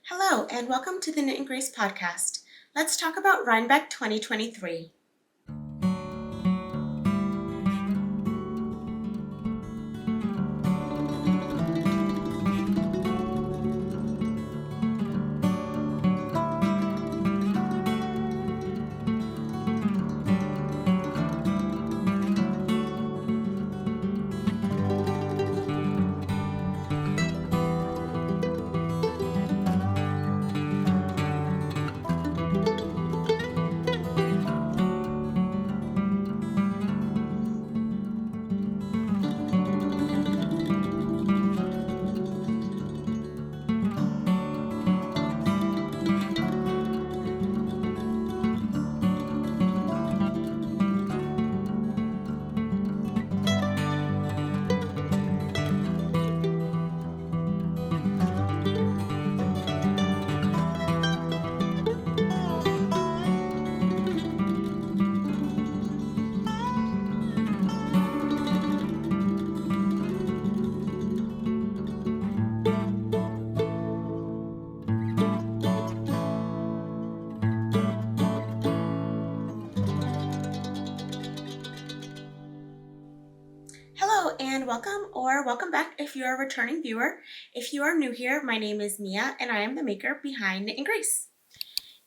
Hello, and welcome to the Knit and Grace podcast. Let's talk about Rhinebeck 2023. Hello, and welcome back if you're a returning viewer. If you are new here, my name is Mia, and I am the maker behind Knit and Grace.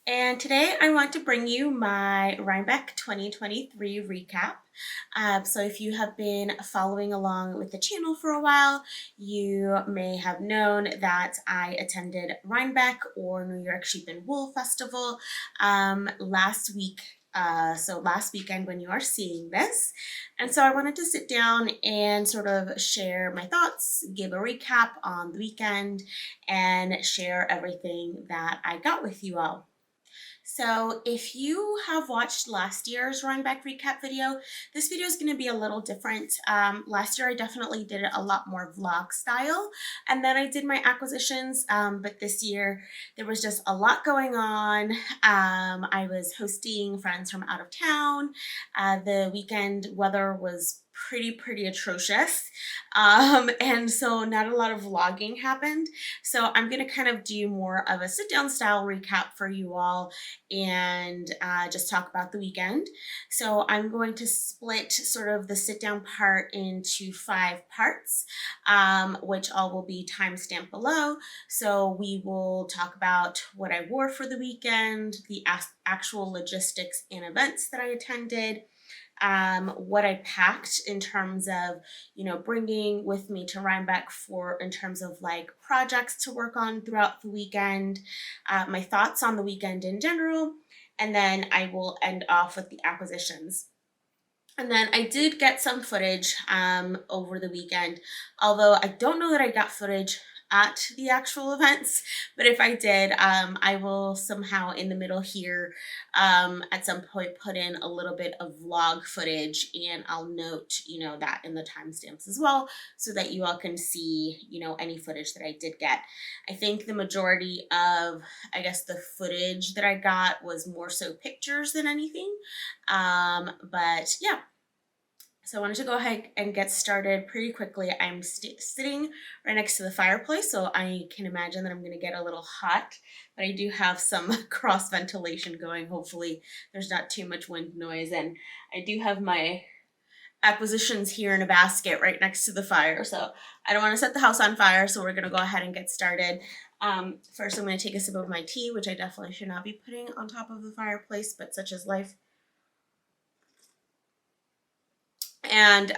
And today I want to bring you my Rhinebeck 2023 recap. So if you have been following along with the channel for a while, you may have known that I attended Rhinebeck, or New York Sheep and Wool Festival, last week. So last weekend when you are seeing this. And so I wanted to sit down and sort of share my thoughts, give a recap on the weekend, and share everything that I got with you all. So if you have watched last year's Rhinebeck recap video, this video is going to be a little different. Last year I definitely did it a lot more vlog style, and then I did my acquisitions, but this year there was just a lot going on. I was hosting friends from out of town. The weekend weather was pretty atrocious, and so not a lot of vlogging happened. So I'm going to kind of do more of a sit down style recap for you all and just talk about the weekend. So I'm going to split sort of the sit down part into 5 parts, which all will be timestamped below. So we will talk about what I wore for the weekend, the actual logistics and events that I attended, what I packed in terms of, bringing with me to Rhinebeck in terms of like projects to work on throughout the weekend, my thoughts on the weekend in general, and then I will end off with the acquisitions. And then I did get some footage over the weekend, although I don't know that I got footage at the actual events, but if I did, I will somehow in the middle here at some point put in a little bit of vlog footage, and I'll note, that in the timestamps as well, so that you all can see, any footage that I did get. I think the majority of, the footage that I got was more so pictures than anything, but yeah. So I wanted to go ahead and get started pretty quickly. I'm sitting right next to the fireplace, so I can imagine that I'm going to get a little hot, but I do have some cross ventilation going. Hopefully there's not too much wind noise, and I do have my acquisitions here in a basket right next to the fire, so I don't want to set the house on fire, so we're going to go ahead and get started. First I'm going to take a sip of my tea, which I definitely should not be putting on top of the fireplace, but such is life. And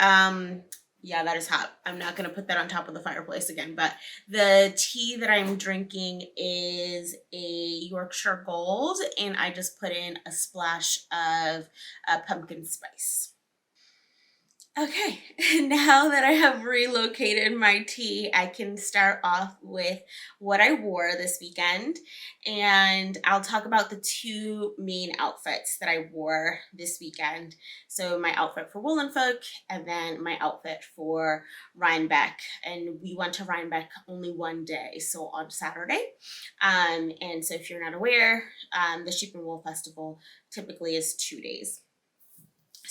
yeah, that is hot. I'm not going to put that on top of the fireplace again, but the tea that I'm drinking is a Yorkshire Gold, and I just put in a splash of pumpkin spice. Okay, now that I have relocated my tea, I can start off with what I wore this weekend, and I'll talk about the 2 main outfits that I wore this weekend. So my outfit for Woolen Folk, and then my outfit for Rhinebeck. And we went to Rhinebeck only one day, so on Saturday. And so if you're not aware, the Sheep and Wool Festival typically is 2 days.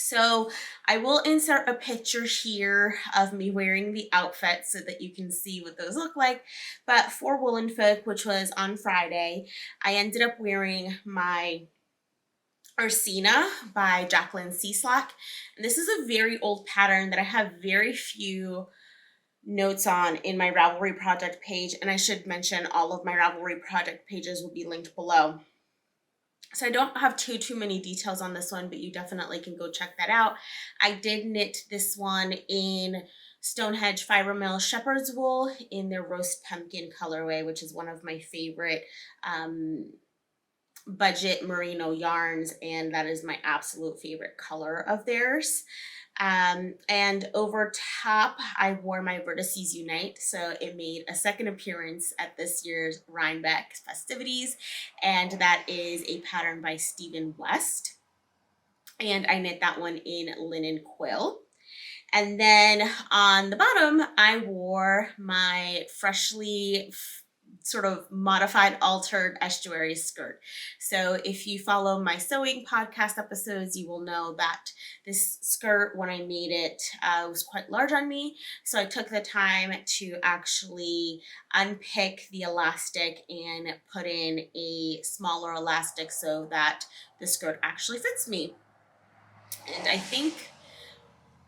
So I will insert a picture here of me wearing the outfit so that you can see what those look like. But for Woolen Folk, which was on Friday, I ended up wearing my Ursina by Jacqueline Cieslak. And this is a very old pattern that I have very few notes on in my Ravelry project page. And I should mention all of my Ravelry project pages will be linked below. So I don't have too many details on this one, but you definitely can go check that out. I did knit this one in Stonehenge Fiber Mill Shepherd's Wool in their Roast Pumpkin colorway, which is one of my favorite budget merino yarns, and that is my absolute favorite color of theirs. And over top, I wore my Vertices Unite, so it made a second appearance at this year's Rhinebeck festivities, and that is a pattern by Stephen West, and I knit that one in linen quill. And then on the bottom, I wore my freshly sort of modified, altered estuary skirt. So if you follow my sewing podcast episodes, you will know that this skirt, when I made it, was quite large on me. So I took the time to actually unpick the elastic and put in a smaller elastic so that the skirt actually fits me. And I think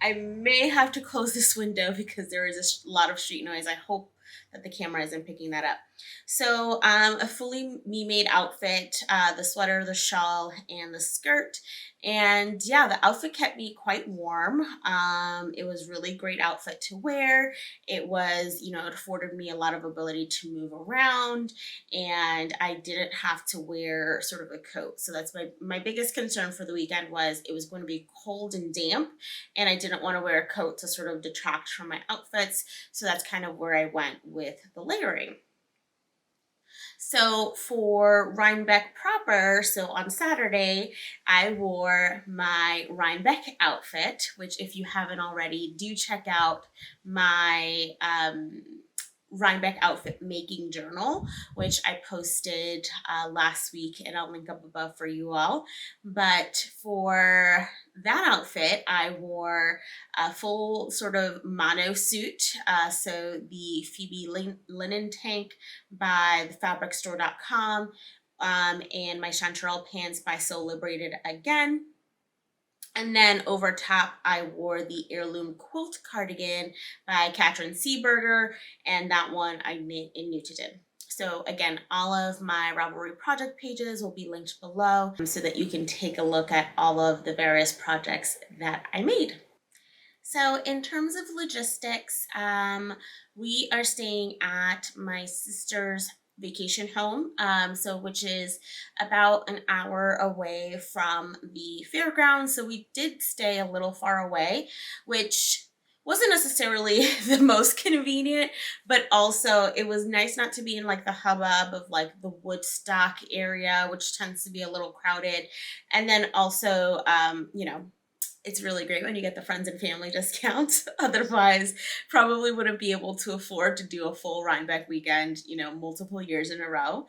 I may have to close this window because there is a lot of street noise. I hope that the camera isn't picking that up. So a fully me-made outfit, the sweater, the shawl, and the skirt. And yeah, the outfit kept me quite warm. It was really great outfit to wear. It was, it afforded me a lot of ability to move around, and I didn't have to wear sort of a coat. So that's my biggest concern for the weekend was it was going to be cold and damp, and I didn't want to wear a coat to sort of detract from my outfits. So that's kind of where I went with the layering. So for Rhinebeck proper, so on Saturday, I wore my Rhinebeck outfit, which if you haven't already, do check out my Rhinebeck outfit making journal, which I posted last week, and I'll link up above for you all. But for that outfit, I wore a full sort of mono suit. So the Phoebe linen tank by thefabricstore.com, and my chanterelle pants by Sew Liberated again. And then over top, I wore the Heirloom Quilt Cardigan by Katrin Seeberger, and that one I knit in Newton. So again, all of my Ravelry project pages will be linked below so that you can take a look at all of the various projects that I made. So in terms of logistics, we are staying at my sister's vacation home, which is about an hour away from the fairgrounds. So we did stay a little far away, which wasn't necessarily the most convenient, but also it was nice not to be in like the hubbub of like the Woodstock area, which tends to be a little crowded. And then also, it's really great when you get the friends and family discounts. Otherwise, probably wouldn't be able to afford to do a full Rhinebeck weekend, multiple years in a row.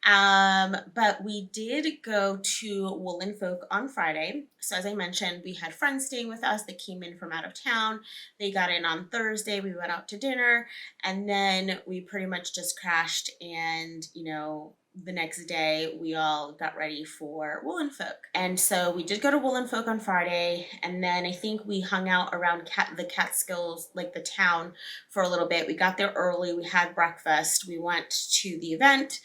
But we did go to Woolen Folk on Friday. So as I mentioned, we had friends staying with us that came in from out of town. They got in on Thursday. We went out to dinner, and then we pretty much just crashed, and, the next day we all got ready for Woolen Folk. And so we did go to Woolen Folk on Friday, and then I think we hung out around the Catskills, like the town, for a little bit. We got there early, we had breakfast, we went to the event,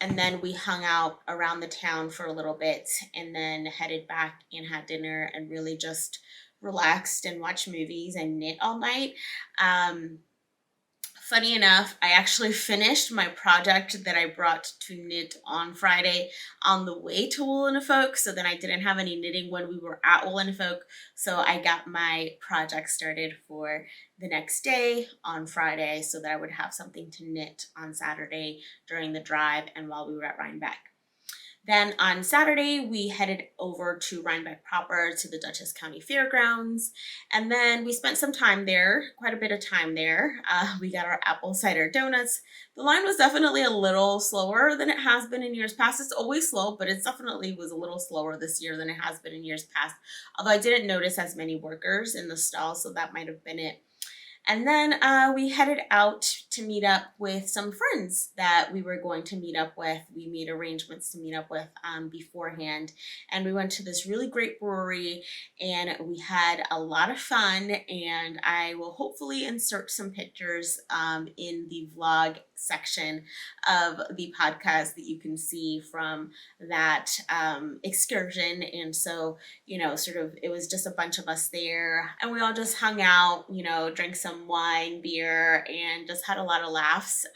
and then we hung out around the town for a little bit, and then headed back and had dinner and really just relaxed and watched movies and knit all night. Funny enough, I actually finished my project that I brought to knit on Friday on the way to Woolen Folk, so then I didn't have any knitting when we were at Woolen Folk, so I got my project started for the next day on Friday so that I would have something to knit on Saturday during the drive and while we were at Rhinebeck. Then on Saturday, we headed over to Rhinebeck proper to the Dutchess County Fairgrounds. And then we spent some time there, quite a bit of time there. We got our apple cider donuts. The line was definitely a little slower than it has been in years past. It's always slow, but it definitely was a little slower this year than it has been in years past. Although I didn't notice as many workers in the stall, so that might have been it. And then we headed out to meet up with some friends that we were going to meet up with. We made arrangements to meet up with beforehand. And we went to this really great brewery and we had a lot of fun. And I will hopefully insert some pictures in the vlog section of the podcast that you can see from that excursion. And so, sort of, it was just a bunch of us there and we all just hung out, drank some wine, beer, and just had a lot of laughs,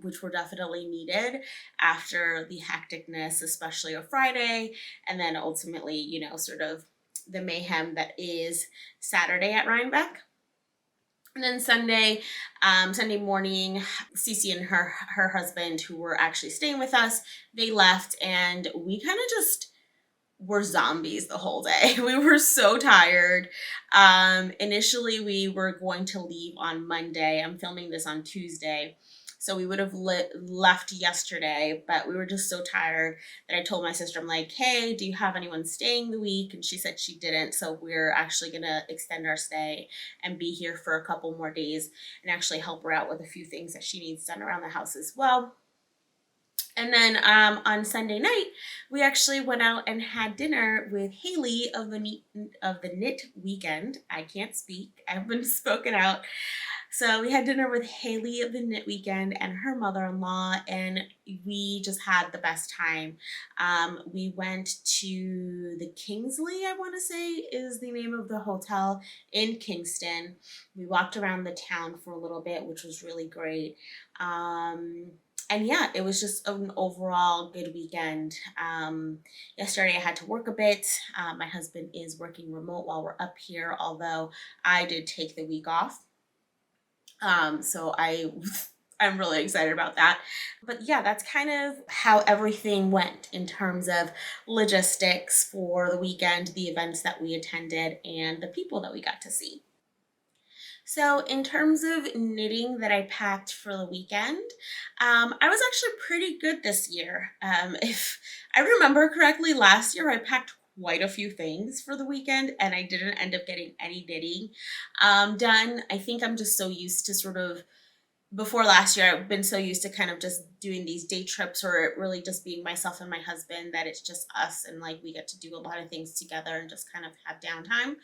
which were definitely needed after the hecticness, especially of Friday. And then ultimately, sort of the mayhem that is Saturday at Rhinebeck. And then Sunday morning, Cece and her husband, who were actually staying with us, they left, and we kind of just were zombies the whole day. We were so tired. Initially, we were going to leave on Monday. I'm filming this on Tuesday. So we would have left yesterday, but we were just so tired that I told my sister, I'm like, hey, do you have anyone staying the week? And she said she didn't. So we're actually going to extend our stay and be here for a couple more days and actually help her out with a few things that she needs done around the house as well. And then on Sunday night, we actually went out and had dinner with Haley of the Knit Weekend. I can't speak. I've been spoken out. So we had dinner with Haley of the Knit Weekend and her mother-in-law, and we just had the best time. We went to the Kingsley, I want to say is the name of the hotel in Kingston. We walked around the town for a little bit, which was really great. And yeah, it was just an overall good weekend. Yesterday I had to work a bit. My husband is working remote while we're up here, although I did take the week off. So I'm really excited about that. But yeah, that's kind of how everything went in terms of logistics for the weekend, the events that we attended, and the people that we got to see. So in terms of knitting that I packed for the weekend, I was actually pretty good this year. If I remember correctly, last year I packed quite a few things for the weekend and I didn't end up getting any knitting done. I think I'm just so used to sort of before last year, I've been so used to kind of just doing these day trips or really just being myself and my husband that it's just us and like we get to do a lot of things together and just kind of have downtime.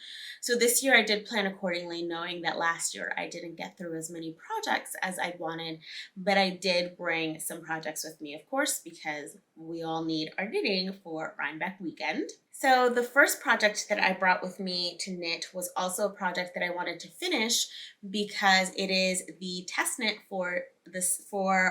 So this year I did plan accordingly, knowing that last year I didn't get through as many projects as I wanted, but I did bring some projects with me, of course, because we all need our knitting for Rhinebeck weekend. So the first project that I brought with me to knit was also a project that I wanted to finish because it is the test knit for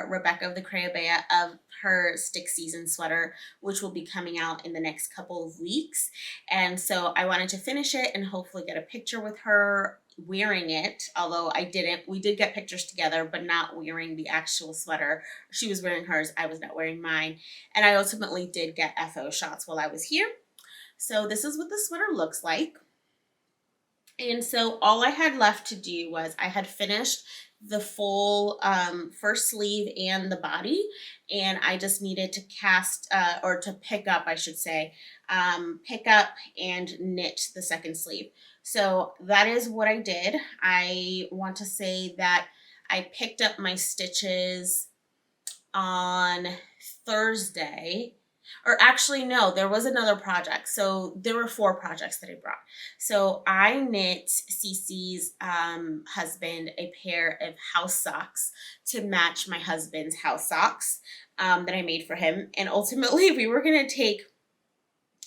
Rebecca of the Crayabea of her stick season sweater, which will be coming out in the next couple of weeks. And so I wanted to finish it and hopefully get a picture with her wearing it, although I didn't. We did get pictures together, but not wearing the actual sweater. She was wearing hers, I was not wearing mine. And I ultimately did get FO shots while I was here. So this is what the sweater looks like. And so all I had left to do was I had finished the full first sleeve and the body, and I just needed to cast or to pick up, I should say, pick up and knit the second sleeve. So that is what I did. I want to say that I picked up my stitches on Thursday. Or actually, no, there was another project. So there were 4 projects that I brought. So I knit Cece's husband a pair of house socks to match my husband's house socks that I made for him. And ultimately, we were going to take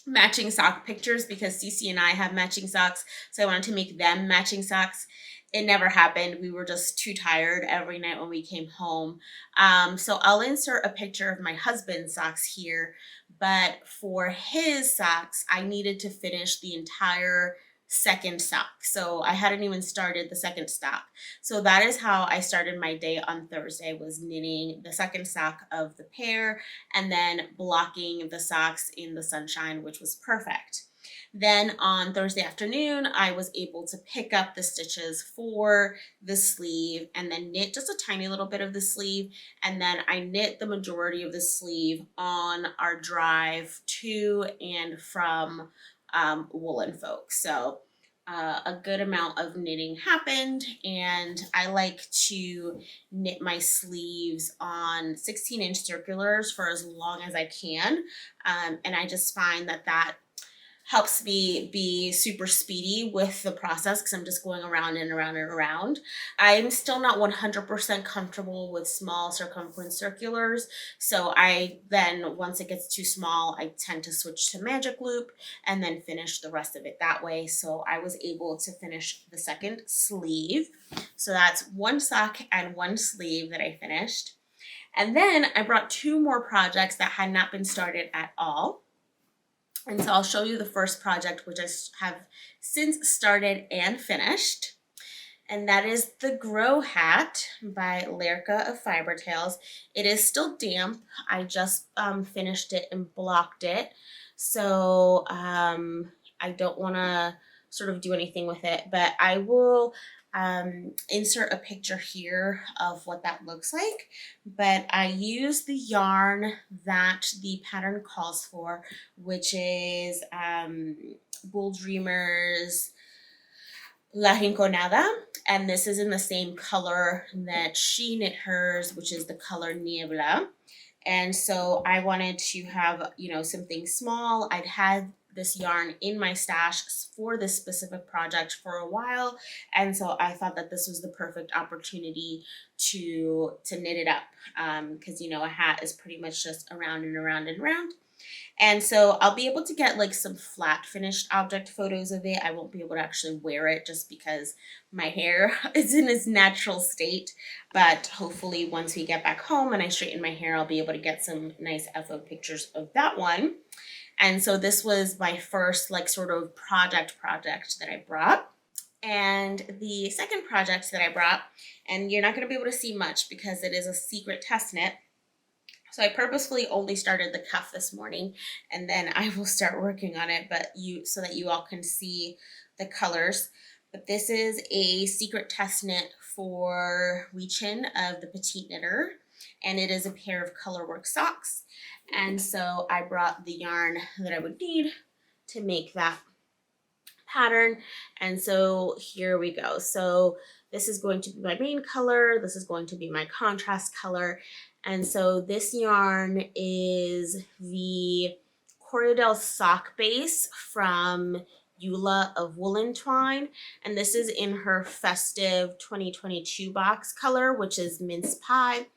matching sock pictures because Cece and I have matching socks. So I wanted to make them matching socks. It never happened. We were just too tired every night when we came home. So I'll insert a picture of my husband's socks here. But for his socks, I needed to finish the entire second sock. So I hadn't even started the second sock. So that is how I started my day on Thursday, was knitting the second sock of the pair and then blocking the socks in the sunshine, which was perfect. Then on Thursday afternoon, I was able to pick up the stitches for the sleeve and then knit just a tiny little bit of the sleeve. And then I knit the majority of the sleeve on our drive to and from Woolen Folks. So a good amount of knitting happened, and I like to knit my sleeves on 16-inch circulars for as long as I can. And I just find that that helps me be super speedy with the process because I'm just going around and around and around. I'm still not 100% comfortable with small circumference circulars. So I then, once it gets too small, I tend to switch to magic loop and then finish the rest of it that way. So I was able to finish the second sleeve. So that's one sock and one sleeve that I finished. And then I brought two more projects that had not been started at all. And so I'll show you the first project, which I have since started and finished. And that is the Grow Hat by Lerka of Fiber Tales. It is still damp. I just finished it and blocked it. So I don't want to sort of do anything with it, but I will insert a picture here of what that looks like. But I use the yarn that the pattern calls for, which is Wool Dreamers La Rinconada, and this is in the same color that she knit hers, which is the color Niebla. And so I wanted to have, you know, something small. I'd had this yarn in my stash for this specific project for a while, and so I thought that this was the perfect opportunity to knit it up, because you know, a hat is pretty much just around and around and around. And so I'll be able to get like some flat finished object photos of it. I won't be able to actually wear it just because my hair is in its natural state. But hopefully once we get back home and I straighten my hair, I'll be able to get some nice FO pictures of that one. And so this was my first like sort of project that I brought. And the second project that I brought, and you're not going to be able to see much because it is a secret test knit. So I purposefully only started the cuff this morning, and then I will start working on it, but so that you all can see the colors. But this is a secret test knit for Weechin of the Petite Knitter, and it is a pair of colorwork socks. And so I brought the yarn that I would need to make that pattern. And so here we go. So this is going to be my main color. This is going to be my contrast color. And so this yarn is the Corriedale sock base from Eula of Woolen Twine. And this is in her festive 2022 box color, which is Mince Pie.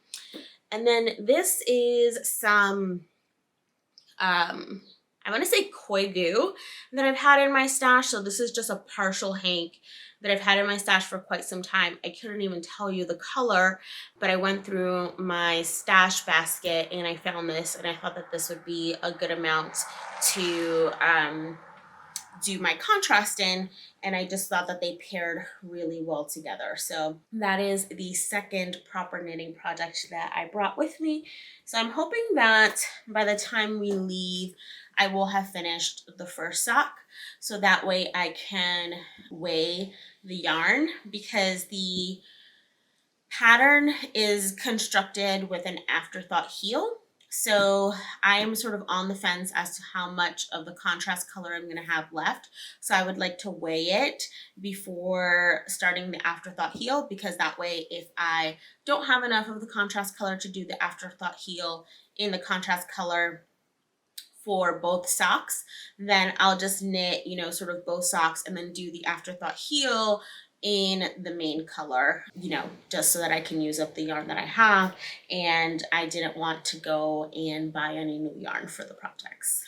And then this is some, I want to say koi goo that I've had in my stash. So this is just a partial hank that I've had in my stash for quite some time. I couldn't even tell you the color, but I went through my stash basket and I found this, and I thought that this would be a good amount to do my contrast in, and I just thought that they paired really well together. So that is the second proper knitting project that I brought with me. So I'm hoping that by the time we leave, I will have finished the first sock, so that way I can weigh the yarn, because the pattern is constructed with an afterthought heel. So I am sort of on the fence as to how much of the contrast color I'm going to have left. So I would like to weigh it before starting the afterthought heel, because that way if I don't have enough of the contrast color to do the afterthought heel in the contrast color for both socks, then I'll just knit, you know, sort of both socks and then do the afterthought heel in the main color, you know, just so that I can use up the yarn that I have. And I didn't want to go and buy any new yarn for the projects.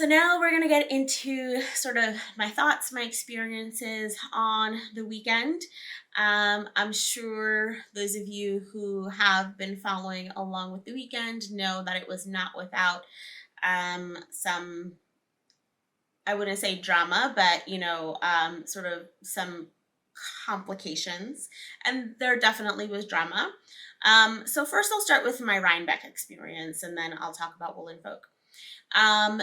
So now we're going to get into sort of my thoughts, my experiences on the weekend. I'm sure those of you who have been following along with the weekend know that it was not without some, I wouldn't say drama, but sort of some complications. And there definitely was drama. So first I'll start with my Rhinebeck experience, and then I'll talk about Woolen Folk.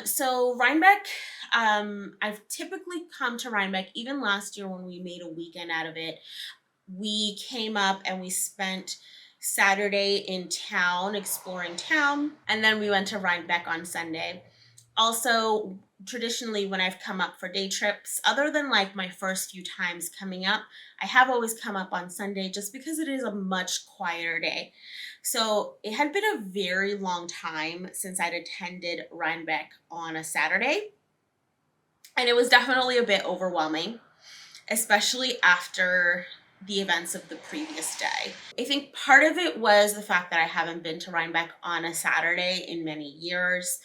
So Rhinebeck, I've typically come to Rhinebeck, even last year when we made a weekend out of it. We came up and we spent Saturday in town, exploring town, and then we went to Rhinebeck on Sunday. Also, traditionally, when I've come up for day trips, other than like my first few times coming up, I have always come up on Sunday just because it is a much quieter day. So it had been a very long time since I'd attended Rhinebeck on a Saturday, and it was definitely a bit overwhelming, especially after the events of the previous day. I think part of it was the fact that I haven't been to Rhinebeck on a Saturday in many years.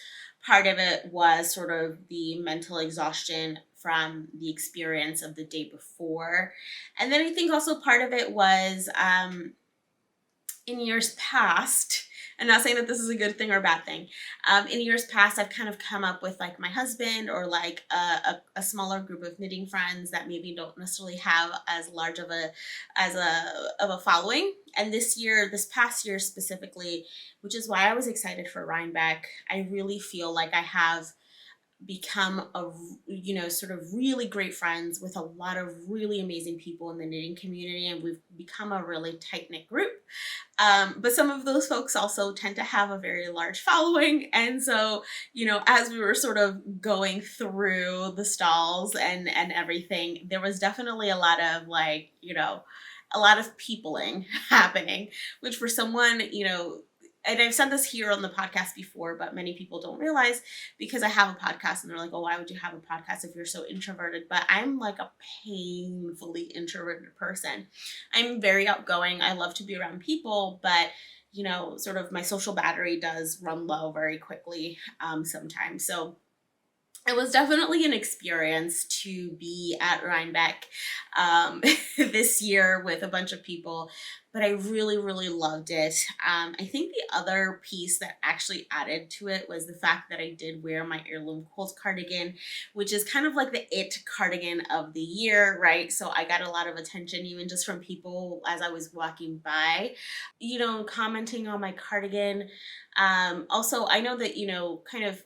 Part of it was sort of the mental exhaustion from the experience of the day before. And then I think also part of it was in years past, I'm not saying that this is a good thing or a bad thing. In years past, I've kind of come up with like my husband or like a smaller group of knitting friends that maybe don't necessarily have as large of a following. And this past year specifically, which is why I was excited for Rhinebeck, I really feel like I have become sort of really great friends with a lot of really amazing people in the knitting community, and we've become a really tight-knit group. But some of those folks also tend to have a very large following, and so as we were sort of going through the stalls and everything, there was definitely a lot of a lot of peopling happening, which for someone, and I've said this here on the podcast before, but many people don't realize, because I have a podcast and they're like, oh, why would you have a podcast if you're so introverted? But I'm like a painfully introverted person. I'm very outgoing. I love to be around people, but sort of my social battery does run low very quickly sometimes. So it was definitely an experience to be at Rhinebeck this year with a bunch of people, but I really, really loved it. I think the other piece that actually added to it was the fact that I did wear my heirloom quilts cardigan, which is kind of like the it cardigan of the year, right? So I got a lot of attention even just from people as I was walking by, commenting on my cardigan. Also, I know that, kind of,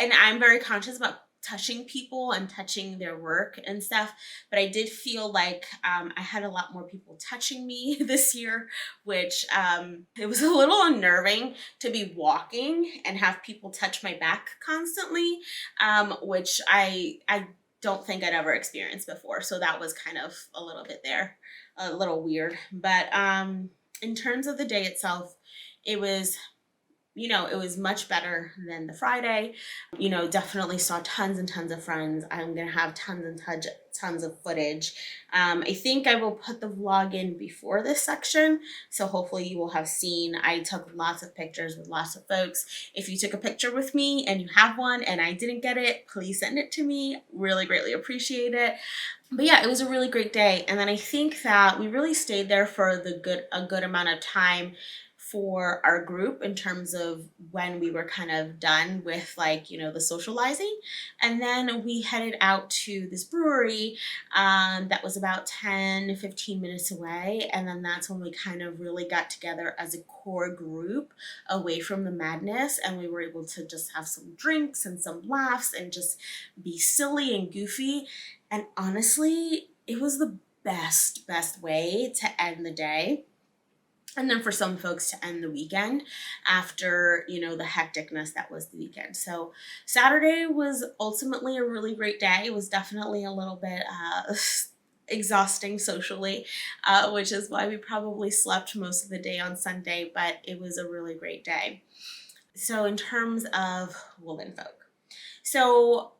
and I'm very conscious about touching people and touching their work and stuff, but I did feel like I had a lot more people touching me this year, which it was a little unnerving to be walking and have people touch my back constantly, which I don't think I'd ever experienced before. So that was kind of a little bit there, a little weird. But in terms of the day itself, it was it was much better than the Friday. Definitely saw tons and tons of friends. I'm going to have tons and tons of footage. I think I will put the vlog in before this section, so hopefully you will have seen. I took lots of pictures with lots of folks. If you took a picture with me and you have one and I didn't get it, please send it to me. Really greatly appreciate it. But yeah, it was a really great day. And then I think that we really stayed there for a good amount of time for our group in terms of when we were kind of done with the socializing. And then we headed out to this brewery that was about 10-15 minutes away. And then that's when we kind of really got together as a core group away from the madness. And we were able to just have some drinks and some laughs and just be silly and goofy. And honestly, it was the best way to end the day. And then for some folks to end the weekend after, the hecticness that was the weekend. So Saturday was ultimately a really great day. It was definitely a little bit exhausting socially, which is why we probably slept most of the day on Sunday, but it was a really great day. So in terms of Woolen Folk. So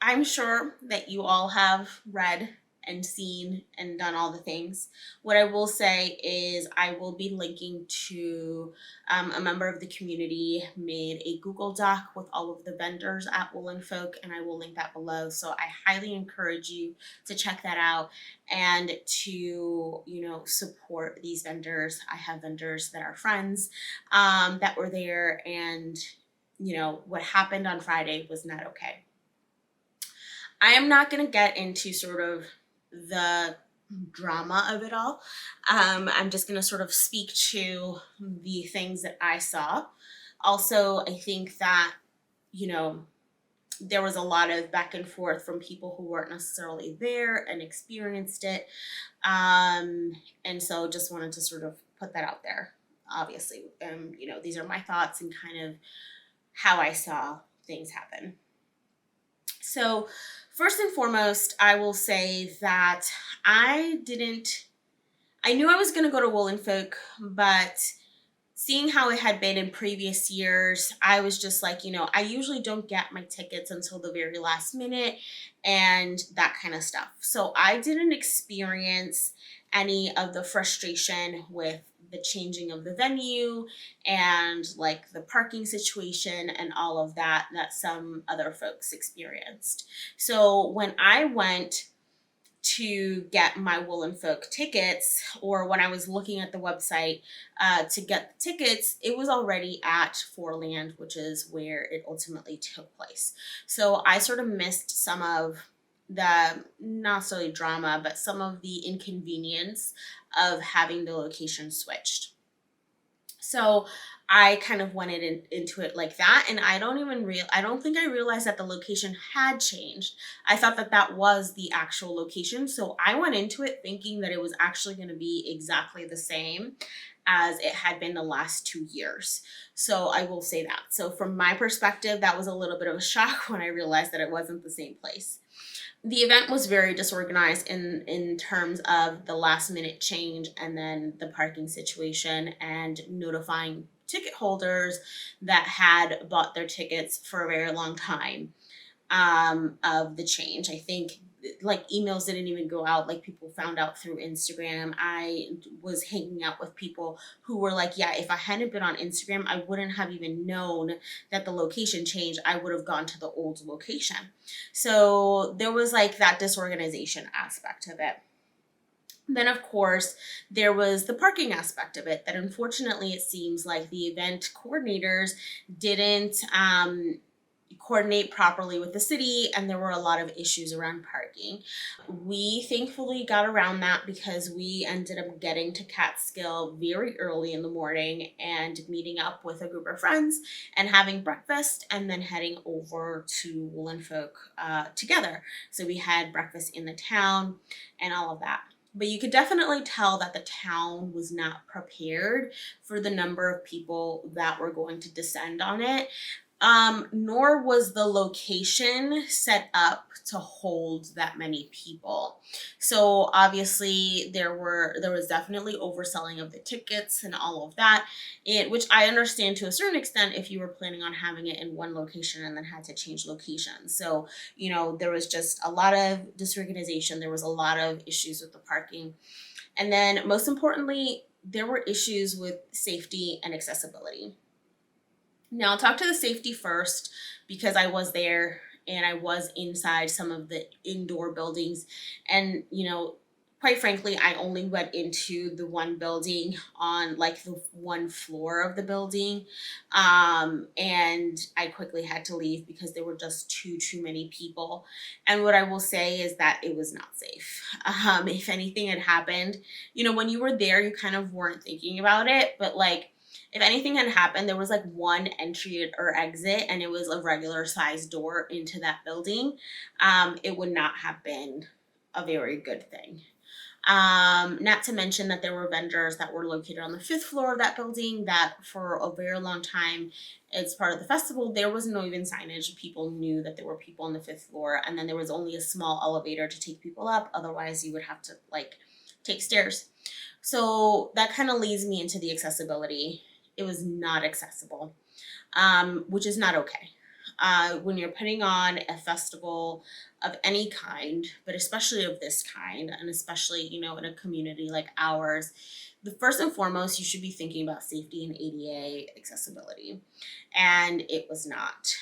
I'm sure that you all have read and seen and done all the things. What I will say is I will be linking to a member of the community made a Google Doc with all of the vendors at Woolen Folk, and I will link that below. So I highly encourage you to check that out and to, support these vendors. I have vendors that are friends that were there, and what happened on Friday was not okay. I am not going to get into sort of the drama of it all. I'm just going to sort of speak to the things that I saw. Also, I think that, there was a lot of back and forth from people who weren't necessarily there and experienced it. And so just wanted to sort of put that out there. Obviously, these are my thoughts and kind of how I saw things happen. So first and foremost, I will say that I knew I was going to go to Woolen Folk, but seeing how it had been in previous years, I was just like, I usually don't get my tickets until the very last minute and that kind of stuff. So I didn't experience any of the frustration with the changing of the venue and like the parking situation and all of that some other folks experienced. So when I went to get my Woolen Folk tickets, or when I was looking at the website to get the tickets, it was already at Foreland, which is where it ultimately took place. So I sort of missed some of the, not necessarily drama, but some of the inconvenience of having the location switched. So I kind of went into it like that, and I don't think I realized that the location had changed. I thought that that was the actual location, so I went into it thinking that it was actually going to be exactly the same as it had been the last 2 years. So I will say that. So from my perspective, that was a little bit of a shock when I realized that it wasn't the same place. The event was very disorganized in terms of the last minute change and then the parking situation and notifying ticket holders that had bought their tickets for a very long time of the change. I think like emails didn't even go out, like people found out through Instagram. I was hanging out with people who were like, yeah, if I hadn't been on Instagram, I wouldn't have even known that the location changed. I would have gone to the old location. So there was like that disorganization aspect of it. Then, of course, there was the parking aspect of it that unfortunately it seems like the event coordinators didn't coordinate properly with the city, and there were a lot of issues around parking. We thankfully got around that because we ended up getting to Catskill very early in the morning and meeting up with a group of friends and having breakfast and then heading over to Woolen Folk together. So we had breakfast in the town and all of that. But you could definitely tell that the town was not prepared for the number of people that were going to descend on it. Nor was the location set up to hold that many people. So obviously there was definitely overselling of the tickets and all of that, which I understand to a certain extent if you were planning on having it in one location and then had to change locations. So, there was just a lot of disorganization. There was a lot of issues with the parking. And then most importantly, there were issues with safety and accessibility. Now, I'll talk to the safety first because I was there and I was inside some of the indoor buildings. And, quite frankly, I only went into the one building on like the one floor of the building. And I quickly had to leave because there were just too many people. And what I will say is that it was not safe. If anything had happened, when you were there, you kind of weren't thinking about it, but like, if anything had happened, there was like one entry or exit and it was a regular sized door into that building. It would not have been a very good thing. Not to mention that there were vendors that were located on the 5th floor of that building that for a very long time, as part of the festival, there was no even signage. People knew that there were people on the 5th floor, and then there was only a small elevator to take people up. Otherwise, you would have to like take stairs. So that kind of leads me into the accessibility. It was not accessible, which is not okay. When you're putting on a festival of any kind, but especially of this kind, and especially, in a community like ours, the first and foremost, you should be thinking about safety and ADA accessibility. And it was not.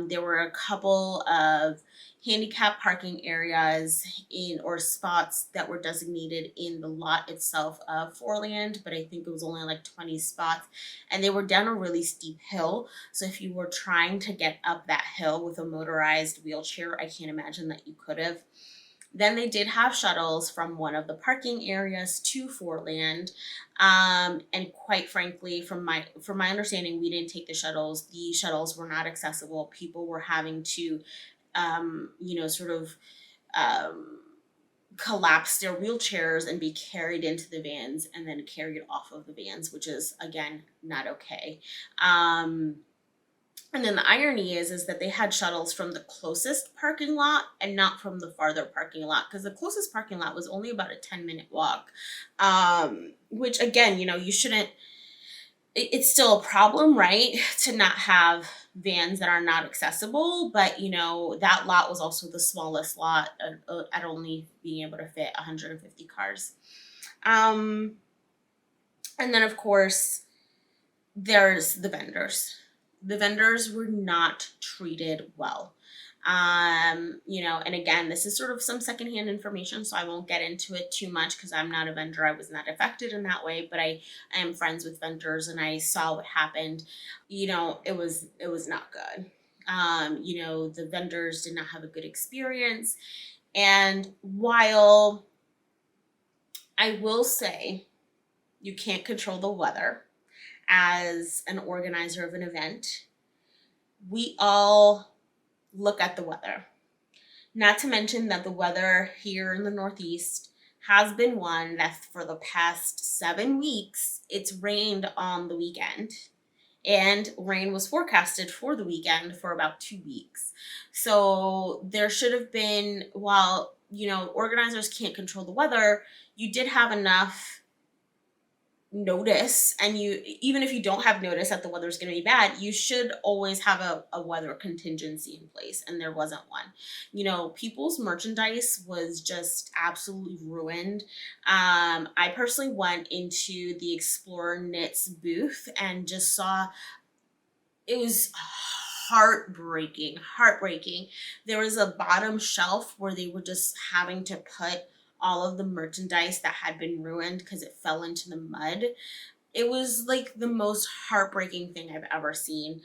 There were a couple of handicap parking areas or spots that were designated in the lot itself of Foreland, but I think it was only like 20 spots, and they were down a really steep hill. So if you were trying to get up that hill with a motorized wheelchair, I can't imagine that you could have. Then they did have shuttles from one of the parking areas to Foreland, and quite frankly, from my understanding, we didn't take the shuttles. The shuttles were not accessible. People were having to, sort of um, collapse their wheelchairs and be carried into the vans and then carried off of the vans, which is again not okay. And then the irony is that they had shuttles from the closest parking lot and not from the farther parking lot, because the closest parking lot was only about a 10-minute walk, which again, you shouldn't. It's still a problem, right, to not have vans that are not accessible. But that lot was also the smallest lot at only being able to fit 150 cars. And then of course there's the vendors. The vendors were not treated well. And again, this is sort of some secondhand information, so I won't get into it too much because I'm not a vendor. I was not affected in that way, but I am friends with vendors and I saw what happened. It was not good. The vendors did not have a good experience. And while I will say you can't control the weather as an organizer of an event, we all look at the weather. Not to mention that the weather here in the Northeast has been one that for the past 7 weeks, it's rained on the weekend. And rain was forecasted for the weekend for about 2 weeks. So there should have been, while, organizers can't control the weather, you did have enough notice, and even if you don't have notice that the weather's going to be bad, you should always have a weather contingency in place, and there wasn't one. People's merchandise was just absolutely ruined. I personally went into the Explorer Knits booth and just saw, it was heartbreaking. There was a bottom shelf where they were just having to put all of the merchandise that had been ruined because it fell into the mud. It was like the most heartbreaking thing I've ever seen.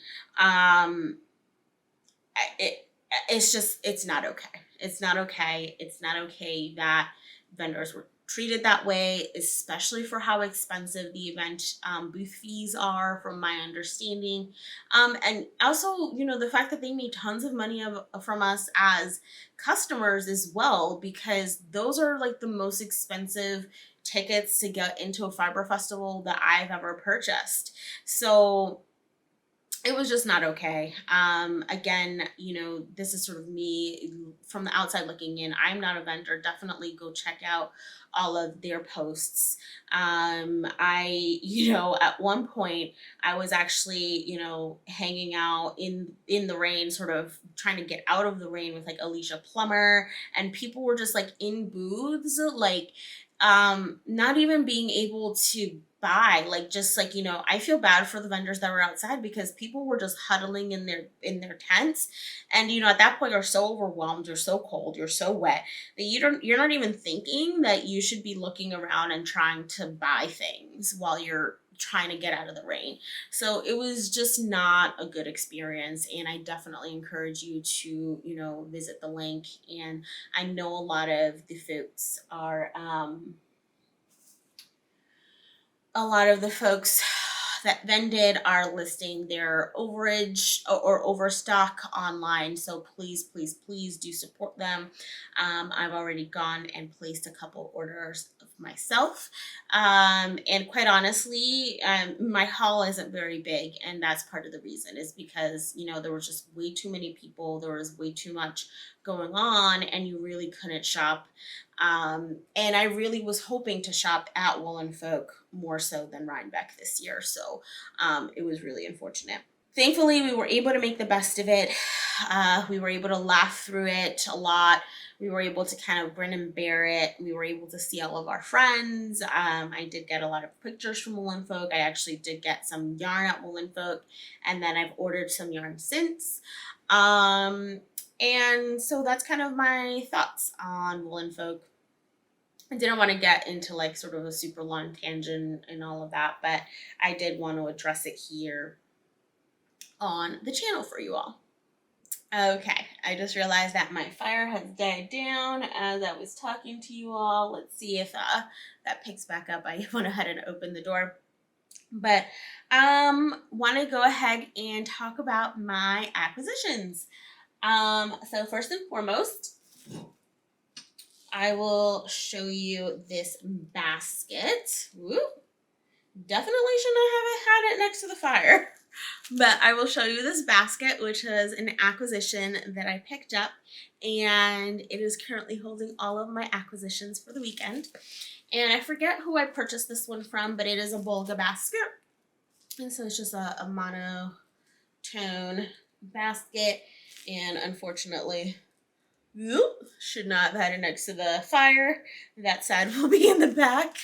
It it's not okay. It's not okay. It's not okay that vendors were treated that way, especially for how expensive the event booth fees are, from my understanding. And also, the fact that they made tons of money from us as customers as well, because those are like the most expensive tickets to get into a fiber festival that I've ever purchased. So it was just not okay. Again, this is sort of me from the outside looking in. I'm not a vendor. Definitely go check out all of their posts. At one point I was actually, hanging out in the rain, sort of trying to get out of the rain with like Alicia Plummer, and people were just like in booths, like not even being able to buy, like, just like, I feel bad for the vendors that were outside, because people were just huddling in their tents, and at that point you're so overwhelmed, you're so cold, you're so wet, that you're not even thinking that you should be looking around and trying to buy things while you're trying to get out of the rain. So it was just not a good experience, and I definitely encourage you to, visit the link. And I know a lot of the folks are a lot of the folks that vended are listing their overage or overstock online. So please, please, please do support them. I've already gone and placed a couple orders of myself. And quite honestly, my haul isn't very big. And that's part of the reason, is because, there was just way too many people. There was way too much going on, and you really couldn't shop. And I really was hoping to shop at Wool and Folk more so than Rhinebeck this year. So it was really unfortunate. thankfully we were able to make the best of it. We were able to laugh through it a lot. We were able to kind of grin and bear it. We were able to see all of our friends. I did get a lot of pictures from Woolen Folk. I actually did get some yarn at Woolen Folk, and then I've ordered some yarn since. And so that's kind of my thoughts on Woolen Folk. I didn't want to get into like sort of a super long tangent and all of that, but I did want to address it here on the channel for you all. Okay, I just realized that my fire has died down as I was talking to you all. Let's see if that picks back up. I went ahead and opened the door. But want to go ahead and talk about my acquisitions. So first and foremost, I will show you this basket. Woo. Definitely should not have had it next to the fire. But I will show you this basket, which is an acquisition that I picked up, and it is currently holding all of my acquisitions for the weekend. And I forget who I purchased this one from, but it is a Bolga basket. And so it's just a monotone basket, and unfortunately, should not have had it next to the fire. That side will be in the back.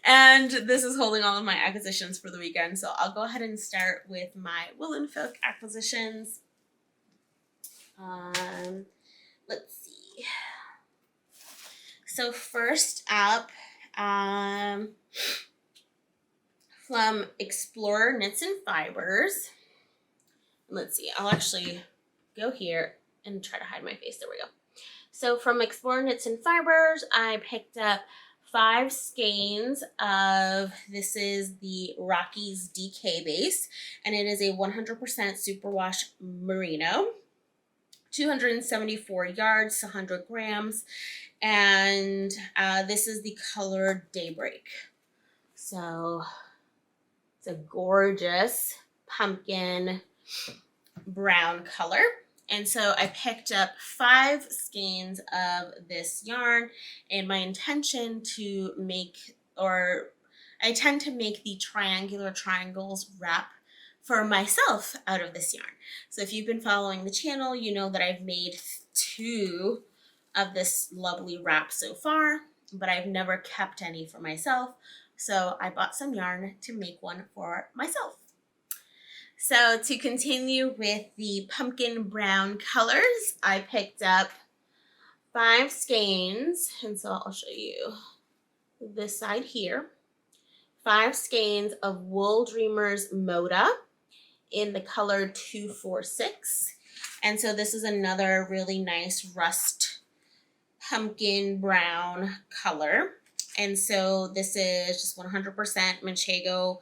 And this is holding all of my acquisitions for the weekend. So I'll go ahead and start with my Woolen Folk acquisitions. Let's see. So first up, from Explorer Knits and Fibers. Let's see, I'll actually go here and try to hide my face. There we go. So from Explorer Knits and Fibers, I picked up 5 skeins of, this is the Rockies DK base, and it is a 100% superwash merino, 274 yards, 100 grams, and this is the color Daybreak. So it's a gorgeous pumpkin brown color. And so I picked up 5 skeins of this yarn, and my intention to make, or I tend to make the triangular triangles wrap for myself out of this yarn. So if you've been following the channel, you know that I've made 2 of this lovely wrap so far, but I've never kept any for myself. So I bought some yarn to make one for myself. So to continue with the pumpkin brown colors, I picked up 5 skeins, and so I'll show you this side here. 5 skeins of Wool Dreamers Moda in the color 246. And so this is another really nice rust pumpkin brown color. And so this is just 100% Manchego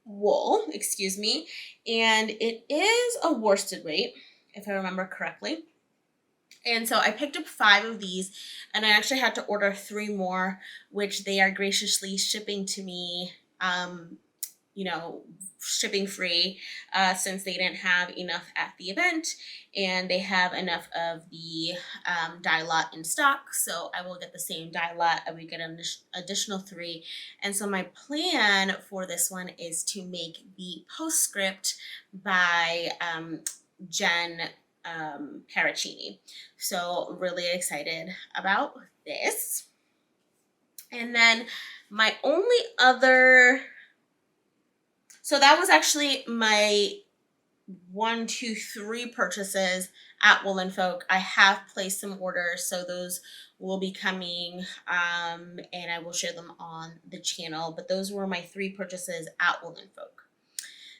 wool, excuse me, and it is a worsted weight, if I remember correctly. And so I picked up 5 of these, and I actually had to order 3 more, which they are graciously shipping to me, shipping free, since they didn't have enough at the event, and they have enough of the dye lot in stock. So I will get the same dye lot. I would get an additional 3. And so my plan for this one is to make the postscript by Jen Caracini. So really excited about this. And then my only other, so that was actually my 1, 2, 3 purchases at Woolen Folk. I have placed some orders, so those will be coming, and I will share them on the channel. But those were my 3 purchases at Woolen Folk.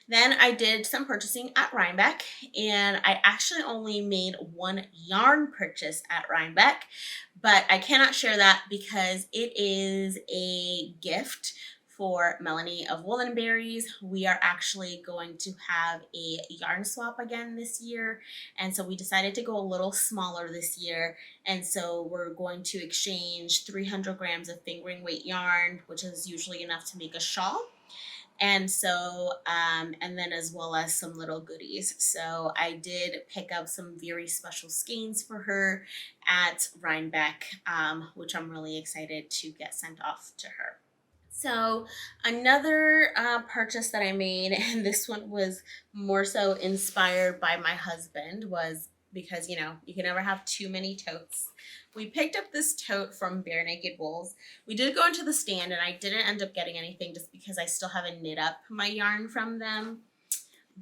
Then I did some purchasing at Rhinebeck, and I actually only made 1 yarn purchase at Rhinebeck, but I cannot share that because it is a gift for Melanie of Woolen Berries. We are actually going to have a yarn swap again this year, and so we decided to go a little smaller this year, and so we're going to exchange 300 grams of fingering weight yarn, which is usually enough to make a shawl. And so, and then as well as some little goodies. So I did pick up some very special skeins for her at Rhinebeck, which I'm really excited to get sent off to her. So another purchase that I made, and this one was more so inspired by my husband, was because you can never have too many totes. We picked up this tote from Bare Naked Wools. We did go into the stand, and I didn't end up getting anything just because I still haven't knit up my yarn from them.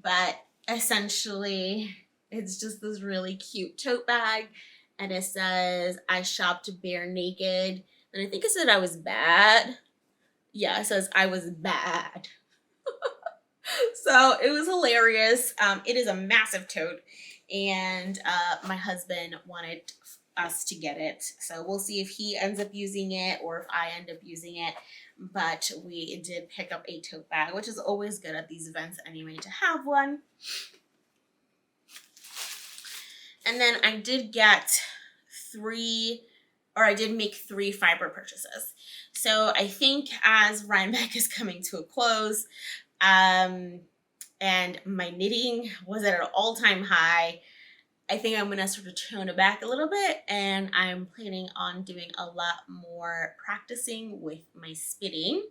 But essentially, it's just this really cute tote bag, and it says, "I shopped bare naked," and I think it said I was bad. Yeah, it says I was bad. So it was hilarious. It is a massive tote, and my husband wanted us to get it. So we'll see if he ends up using it or if I end up using it. But we did pick up a tote bag, which is always good at these events anyway to have one. And then I did make 3 fiber purchases. So I think as Rhinebeck is coming to a close, and my knitting was at an all-time high, I think I'm gonna sort of tone it back a little bit, and I'm planning on doing a lot more practicing with my spinning.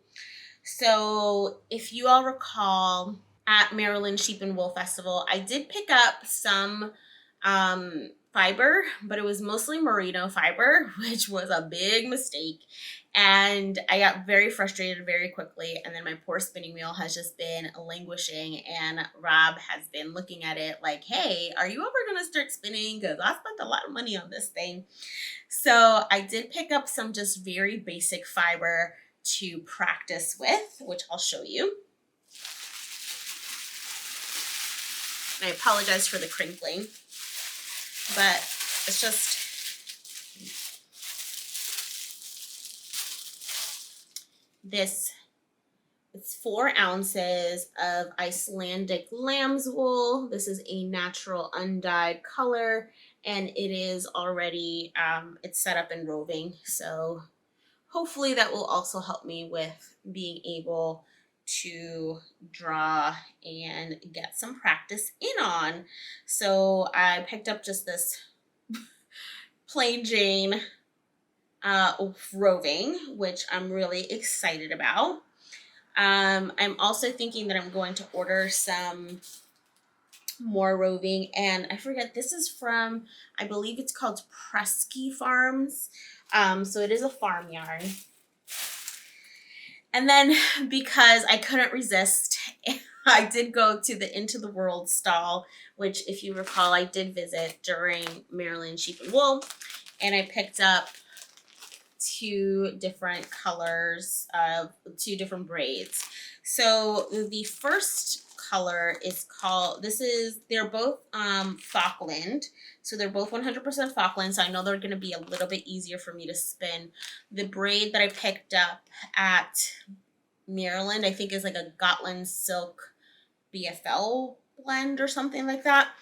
So if you all recall, at Maryland Sheep and Wool Festival, I did pick up some fiber, but it was mostly merino fiber, which was a big mistake. And I got very frustrated very quickly. And then my poor spinning wheel has just been languishing. And Rob has been looking at it like, "Hey, are you ever going to start spinning? Because I spent a lot of money on this thing." So I did pick up some just very basic fiber to practice with, which I'll show you. And I apologize for the crinkling, but it's just this. It's 4 ounces of Icelandic lamb's wool. This is a natural undyed color, and it is already it's set up in roving. So hopefully that will also help me with being able to draw and get some practice in on. So I picked up just this plain Jane roving, which I'm really excited about. I'm also thinking that I'm going to order some more roving, and I forget, this is from, I believe it's called Presky Farms. So it is a farm yarn. And then because I couldn't resist, I did go to the Into the World stall, which, if you recall, I did visit during Maryland Sheep and Wool, and I picked up 2 different colors of 2 different braids. So the first color is called, they're both Falkland. So they're both 100% Falkland. So I know they're going to be a little bit easier for me to spin. The braid that I picked up at Maryland, I think, is like a Gotland Silk BFL blend or something like that.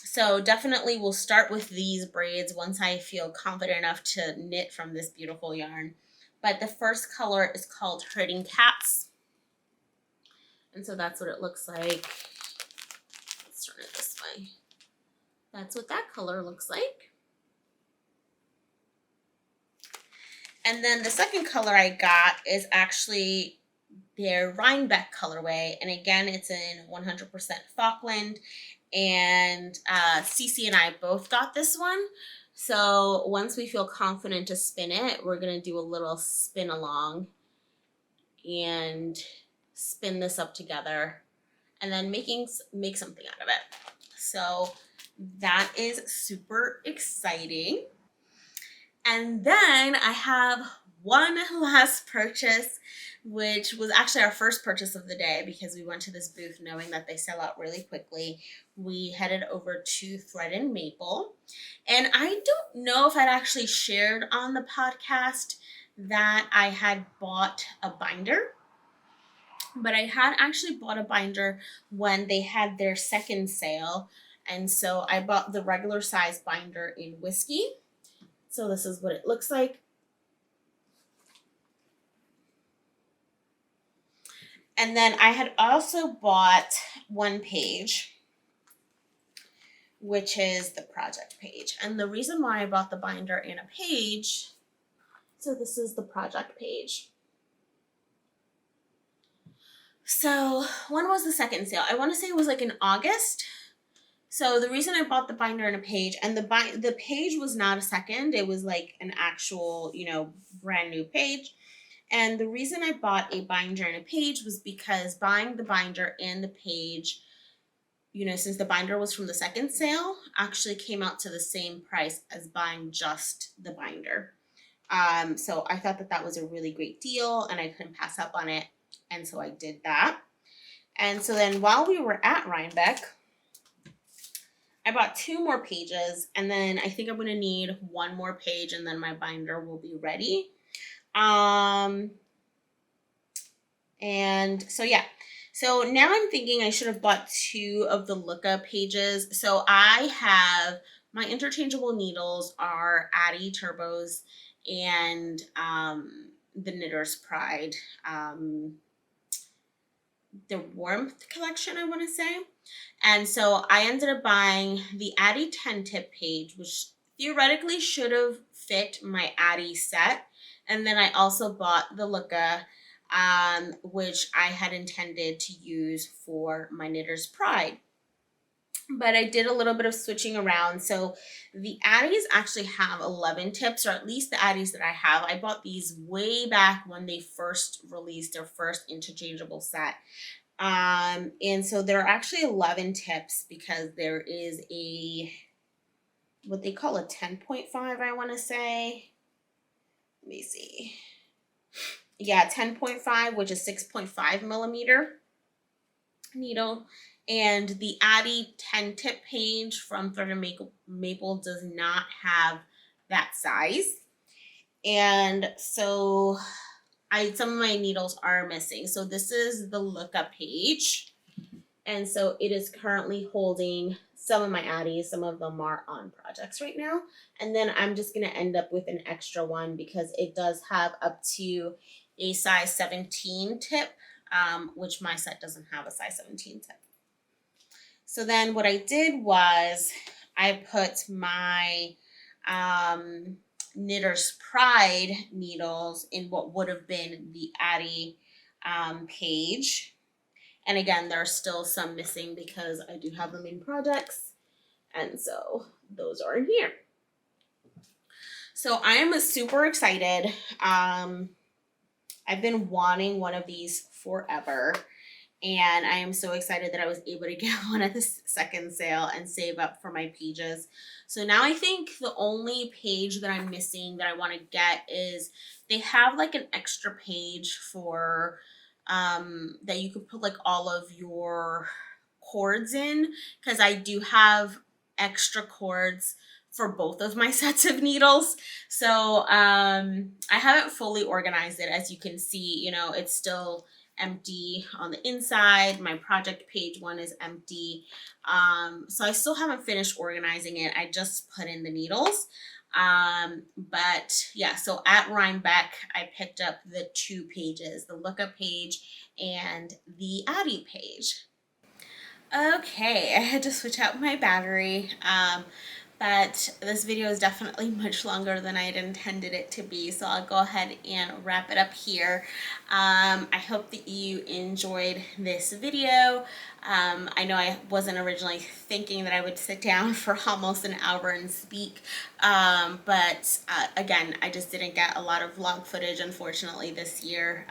So definitely we'll start with these braids once I feel confident enough to knit from this beautiful yarn. But the first color is called Herding Cats. And so that's what it looks like. Let's turn it this way. That's what that color looks like. And then the second color I got is actually their Rhinebeck colorway. And again, it's in 100% Falkland. And Cece and I both got this one. So once we feel confident to spin it, we're going to do a little spin along and spin this up together and then make something out of it. So that is super exciting. And then I have one last purchase, which was actually our first purchase of the day because we went to this booth knowing that they sell out really quickly. We headed over to Thread and Maple. And I don't know if I'd actually shared on the podcast that I had bought a binder, but I had actually bought a binder when they had their second sale. And so I bought the regular size binder in whiskey. So this is what it looks like. And then I had also bought one page, which is the project page. And the reason why I bought the binder and a page, so this is the project page. So when was the second sale? I want to say it was like in August. So the reason I bought the binder and a page, and the page was not a second, it was like an actual, brand new page. And the reason I bought a binder and a page was because buying the binder and the page, since the binder was from the second sale, actually came out to the same price as buying just the binder. So I thought that that was a really great deal and I couldn't pass up on it. And so I did that. And so then while we were at Rhinebeck, I bought 2 more pages, and then I think I'm going to need 1 more page, and then my binder will be ready. And so, yeah. So now I'm thinking I should have bought 2 of the lookup pages. So I have my interchangeable needles are Addy Turbos and the Knitter's Pride, the Warmth collection, I want to say. And so I ended up buying the Addy 10 tip page, which theoretically should have fit my Addy set. And then I also bought the Looka, which I had intended to use for my Knitter's Pride. But I did a little bit of switching around. So the Addies actually have 11 tips, or at least the Addies that I have. I bought these way back when they first released their first interchangeable set. And so there are actually 11 tips because there is what they call a 10.5, I want to say. Let me see. Yeah, 10.5, which is 6.5 millimeter needle. And the Addy 10 tip page from Thread and Maple does not have that size. And so some of my needles are missing. So this is the lookup page. And so it is currently holding some of my Addies. Some of them are on projects right now. And then I'm just going to end up with an extra one because it does have up to a size 17 tip, which my set doesn't have a size 17 tip. So then what I did was I put my Knitter's Pride needles in what would have been the Addy page. And again, there are still some missing because I do have them in projects. And so those are in here. So I am super excited. I've been wanting one of these forever. And I am so excited that I was able to get one at the second sale and save up for my pages. So now I think the only page that I'm missing that I want to get is they have like an extra page for that you could put like all of your cords in, because I do have extra cords for both of my sets of needles. So I haven't fully organized it. As you can see, it's still empty on the inside. My project page one is empty. So I still haven't finished organizing it. I just put in the needles. But yeah, so at Rhinebeck, I picked up the 2 pages, the lookup page and the Addy page. Okay, I had to switch out my battery. But this video is definitely much longer than I had intended it to be, so I'll go ahead and wrap it up here. I hope that you enjoyed this video. I know I wasn't originally thinking that I would sit down for almost an hour and speak, but again, I just didn't get a lot of vlog footage, unfortunately, this year.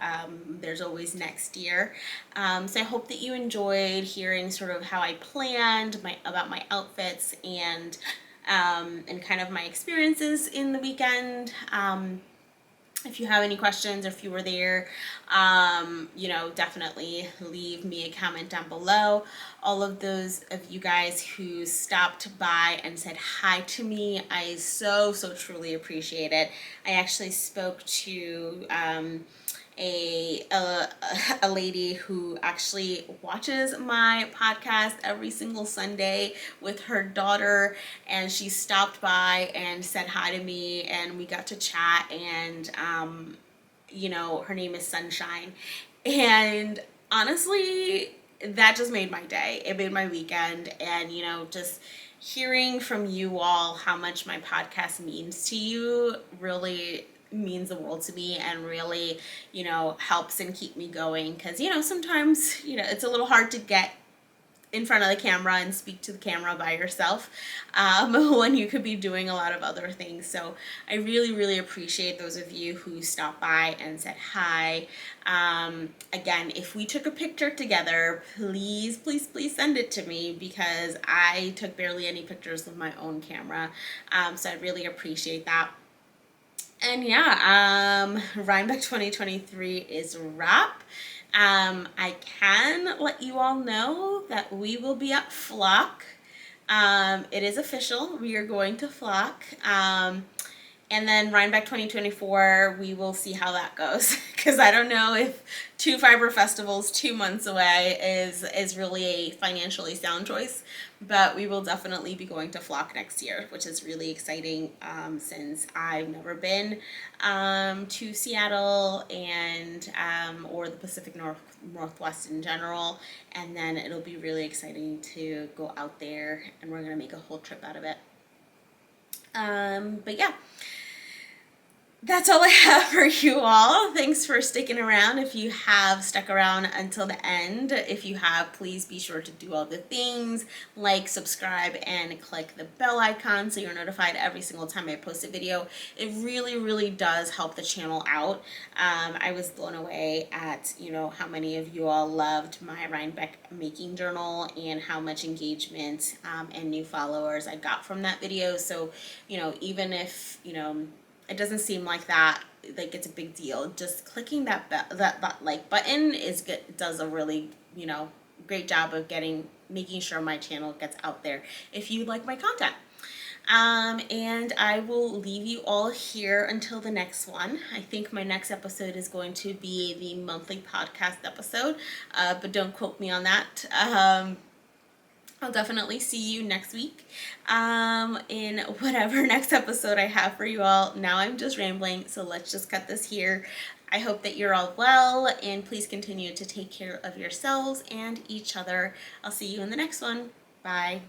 There's always next year. So I hope that you enjoyed hearing sort of how I planned about my outfits and kind of my experiences in the weekend. If you have any questions, or if you were there, definitely leave me a comment down below. All of those of you guys who stopped by and said hi to me, I so truly appreciate it. I actually spoke to a lady who actually watches my podcast every single Sunday with her daughter, and she stopped by and said hi to me, and we got to chat, and her name is Sunshine, and honestly that just made my day. It made my weekend. And just hearing from you all how much my podcast means to you really means the world to me and really, helps and keep me going. Because, sometimes, it's a little hard to get in front of the camera and speak to the camera by yourself when you could be doing a lot of other things. So I really, really appreciate those of you who stopped by and said hi. Again, if we took a picture together, please, please, please send it to me, because I took barely any pictures with my own camera. So I really appreciate that. And yeah, Rhinebeck 2023 is a wrap. I can let you all know that we will be at Flock. It is official. We are going to Flock. And then Rhinebeck 2024, we will see how that goes, because I don't know if two fiber festivals 2 months away is really a financially sound choice, but we will definitely be going to Flock next year, which is really exciting, since I've never been to Seattle and or the Pacific Northwest in general, and then it'll be really exciting to go out there, and we're gonna make a whole trip out of it. But yeah, that's all I have for you all. Thanks for sticking around. If you have stuck around until the end, if you have, please be sure to do all the things, like, subscribe, and click the bell icon so you're notified every single time I post a video. It really, really does help the channel out. I was blown away at, how many of you all loved my Rhinebeck making journal and how much engagement and new followers I got from that video. So, even if, it doesn't seem like it's a big deal, just clicking that like button is good. It does a really, great job of making sure my channel gets out there if you like my content. And I will leave you all here until the next one. I think my next episode is going to be the monthly podcast episode, but don't quote me on that. I'll definitely see you next week in whatever next episode I have for you all. Now I'm just rambling, so let's just cut this here. I hope that you're all well, and please continue to take care of yourselves and each other. I'll see you in the next one. Bye.